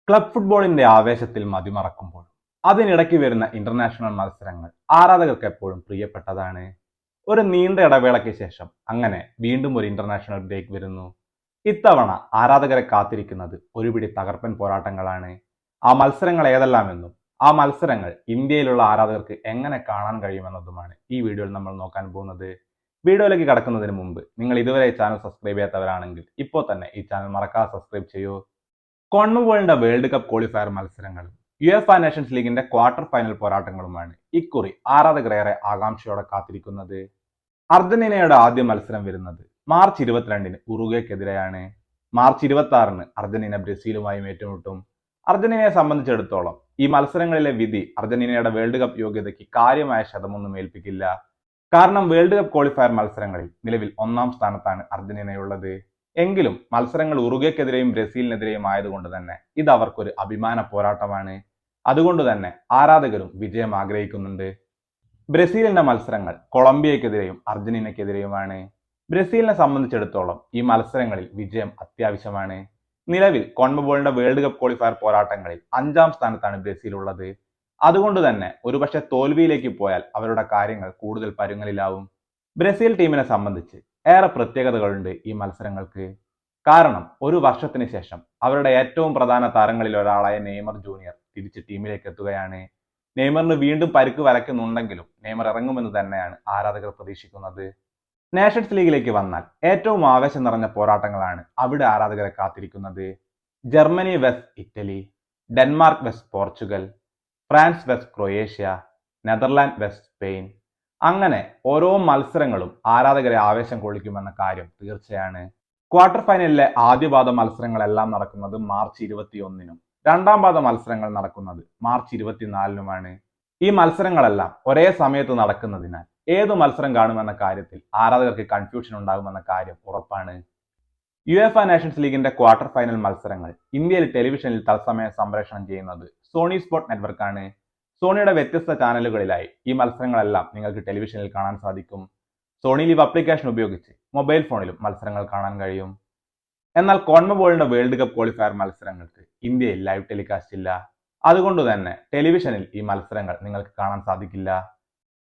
Club ഫുട്ബോളിന്റെ ആവേശത്തിൽ മതിമറക്കുമ്പോൾ അതിനിടയ്ക്ക് വരുന്ന ഇന്റർനാഷണൽ മത്സരങ്ങൾ ആരാധകർക്ക് എപ്പോഴും പ്രിയപ്പെട്ടതാണ്. ഒരു നീണ്ട ഇടവേളയ്ക്ക് ശേഷം അങ്ങനെ വീണ്ടും ഒരു ഇന്റർനാഷണൽ ബ്രേക്ക് വരുന്നു. ഇത്തവണ ആരാധകരെ കാത്തിരിക്കുന്നത് ഒരുപിടി തകർപ്പൻ പോരാട്ടങ്ങളാണ്. ആ മത്സരങ്ങൾ ഏതെല്ലാമെന്നും ആ മത്സരങ്ങൾ ഇന്ത്യയിലുള്ള ആരാധകർക്ക് എങ്ങനെ കാണാൻ കഴിയുമെന്നതുമാണ് ഈ വീഡിയോയിൽ നമ്മൾ നോക്കാൻ പോകുന്നത്. വീഡിയോയിലേക്ക് കടക്കുന്നതിന് മുമ്പ് നിങ്ങൾ ഇതുവരെ ഈ ചാനൽ സബ്സ്ക്രൈബ് ചെയ്യാത്തവരാണെങ്കിൽ ഇപ്പോൾ തന്നെ ഈ ചാനൽ മറക്കാതെ സബ്സ്ക്രൈബ് ചെയ്യൂ. കോൺമബോളിന്റെ വേൾഡ് കപ്പ് ക്വാളിഫയർ മത്സരങ്ങളും യുഎഫ നേഷൻസ് ലീഗിന്റെ ക്വാർട്ടർ ഫൈനൽ പോരാട്ടങ്ങളുമാണ് ഇക്കുറി ആരാധകരേറെ ആകാംക്ഷയോടെ കാത്തിരിക്കുന്നത്. അർജന്റീനയുടെ ആദ്യ മത്സരം വരുന്നത് മാർച്ച് 22-ന് ഉറുഗ്വേക്കെതിരെയാണ്. മാർച്ച് 26-ന് അർജന്റീന ബ്രസീലുമായും ഏറ്റുമുട്ടും. അർജന്റീനയെ സംബന്ധിച്ചിടത്തോളം ഈ മത്സരങ്ങളിലെ വിധി അർജന്റീനയുടെ വേൾഡ് കപ്പ് യോഗ്യതയ്ക്ക് കാര്യമായ ക്ഷതമൊന്നും ഏൽപ്പിക്കില്ല. കാരണം വേൾഡ് കപ്പ് ക്വാളിഫയർ മത്സരങ്ങളിൽ നിലവിൽ ഒന്നാം സ്ഥാനത്താണ് അർജന്റീനയുള്ളത്. എങ്കിലും മത്സരങ്ങൾ ഉറുഗ്വേക്കെതിരെയും ബ്രസീലിനെതിരെയും ആയതുകൊണ്ട് തന്നെ ഇത് അവർക്കൊരു അഭിമാന പോരാട്ടമാണ്. അതുകൊണ്ട് തന്നെ ആരാധകരും വിജയം ആഗ്രഹിക്കുന്നുണ്ട്. ബ്രസീലിന്റെ മത്സരങ്ങൾ കൊളംബിയക്കെതിരെയും അർജന്റീനയ്ക്കെതിരെയുമാണ്. ബ്രസീലിനെ സംബന്ധിച്ചിടത്തോളം ഈ മത്സരങ്ങളിൽ വിജയം അത്യാവശ്യമാണ്. നിലവിൽ കോൺമബോളിന്റെ വേൾഡ് കപ്പ് ക്വാളിഫയർ പോരാട്ടങ്ങളിൽ 5-ാം സ്ഥാനത്താണ് ബ്രസീൽ ഉള്ളത്. അതുകൊണ്ട് തന്നെ ഒരുപക്ഷെ തോൽവിയിലേക്ക് പോയാൽ അവരുടെ കാര്യങ്ങൾ കൂടുതൽ പരുങ്ങലിലാവും. ബ്രസീൽ ടീമിനെ സംബന്ധിച്ച് ഏറെ പ്രത്യേകതകളുണ്ട് ഈ മത്സരങ്ങൾക്ക്. കാരണം ഒരു വർഷത്തിന് ശേഷം അവരുടെ ഏറ്റവും പ്രധാന താരങ്ങളിൽ ഒരാളായ നെയ്മർ ജൂനിയർ തിരിച്ച് ടീമിലേക്ക് എത്തുകയാണ്. നെയ്മറിന് വീണ്ടും പരിക്ക് വലയ്ക്കുന്നുണ്ടെങ്കിലും നെയ്മർ ഇറങ്ങുമെന്ന് തന്നെയാണ് ആരാധകർ പ്രതീക്ഷിക്കുന്നത്. നേഷൻസ് ലീഗിലേക്ക് വന്നാൽ ഏറ്റവും ആവേശം നിറഞ്ഞ പോരാട്ടങ്ങളാണ് അവിടെ ആരാധകരെ കാത്തിരിക്കുന്നത്. Germany vs Italy, Denmark vs Portugal, France vs Croatia, Netherland vs Spain. അങ്ങനെ ഓരോ മത്സരങ്ങളും ആരാധകരെ ആവേശം കൊള്ളിക്കുമെന്ന കാര്യം തീർച്ചയാണ്. ക്വാർട്ടർ ഫൈനലിലെ ആദ്യപാദ മത്സരങ്ങളെല്ലാം നടക്കുന്നത് മാർച്ച് 21-നും രണ്ടാം പാദ മത്സരങ്ങൾ നടക്കുന്നത് മാർച്ച് 24-നുമാണ്. ഈ മത്സരങ്ങളെല്ലാം ഒരേ സമയത്ത് നടക്കുന്നതിനാൽ ഏതു മത്സരം കാണുമെന്ന കാര്യത്തിൽ ആരാധകർക്ക് കൺഫ്യൂഷൻ ഉണ്ടാകുമെന്ന കാര്യം ഉറപ്പാണ്. യുഎഫ നേഷൻസ് ലീഗിന്റെ ക്വാർട്ടർ ഫൈനൽ മത്സരങ്ങൾ ഇന്ത്യയിൽ ടെലിവിഷനിൽ തത്സമയം സംപ്രേഷണം ചെയ്യുന്നത് സോണി സ്പോർട്ട് നെറ്റ്വർക്കാണ്. സോണിയുടെ വ്യത്യസ്ത ചാനലുകളിലായി ഈ മത്സരങ്ങളെല്ലാം നിങ്ങൾക്ക് ടെലിവിഷനിൽ കാണാൻ സാധിക്കും. സോണി ലീവ് ആപ്ലിക്കേഷൻ ഉപയോഗിച്ച് മൊബൈൽ ഫോണിലും മത്സരങ്ങൾ കാണാൻ കഴിയും. എന്നാൽ കോൺമബോളിന്റെ വേൾഡ് കപ്പ് ക്വാളിഫയർ മത്സരങ്ങൾക്ക് ഇന്ത്യയിൽ ലൈവ് ടെലികാസ്റ്റ് ഇല്ല. അതുകൊണ്ട് തന്നെ ടെലിവിഷനിൽ ഈ മത്സരങ്ങൾ നിങ്ങൾക്ക് കാണാൻ സാധിക്കില്ല.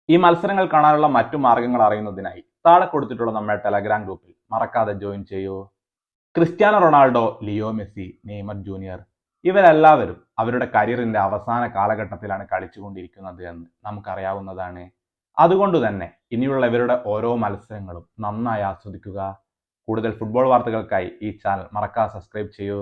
ഈ മത്സരങ്ങൾ കാണാനുള്ള മറ്റു മാർഗങ്ങൾ അറിയുന്നതിനായി താഴെ കൊടുത്തിട്ടുള്ള നമ്മുടെ ടെലഗ്രാം ഗ്രൂപ്പിൽ മറക്കാതെ ജോയിൻ ചെയ്യൂ. Cristiano Ronaldo, Leo Messi, Neymar junior ഇവരെല്ലാവരും അവരുടെ കരിയറിന്റെ അവസാന കാലഘട്ടത്തിലാണ് കളിച്ചുകൊണ്ടിരിക്കുന്നത് എന്ന് നമുക്കറിയാവുന്നതാണ്. അതുകൊണ്ട് തന്നെ ഇനിയുള്ള ഇവരുടെ ഓരോ മത്സരങ്ങളും നന്നായി ആസ്വദിക്കുക. കൂടുതൽ ഫുട്ബോൾ വാർത്തകൾക്കായി ഈ ചാനൽ മറക്കാതെ സബ്സ്ക്രൈബ് ചെയ്യൂ.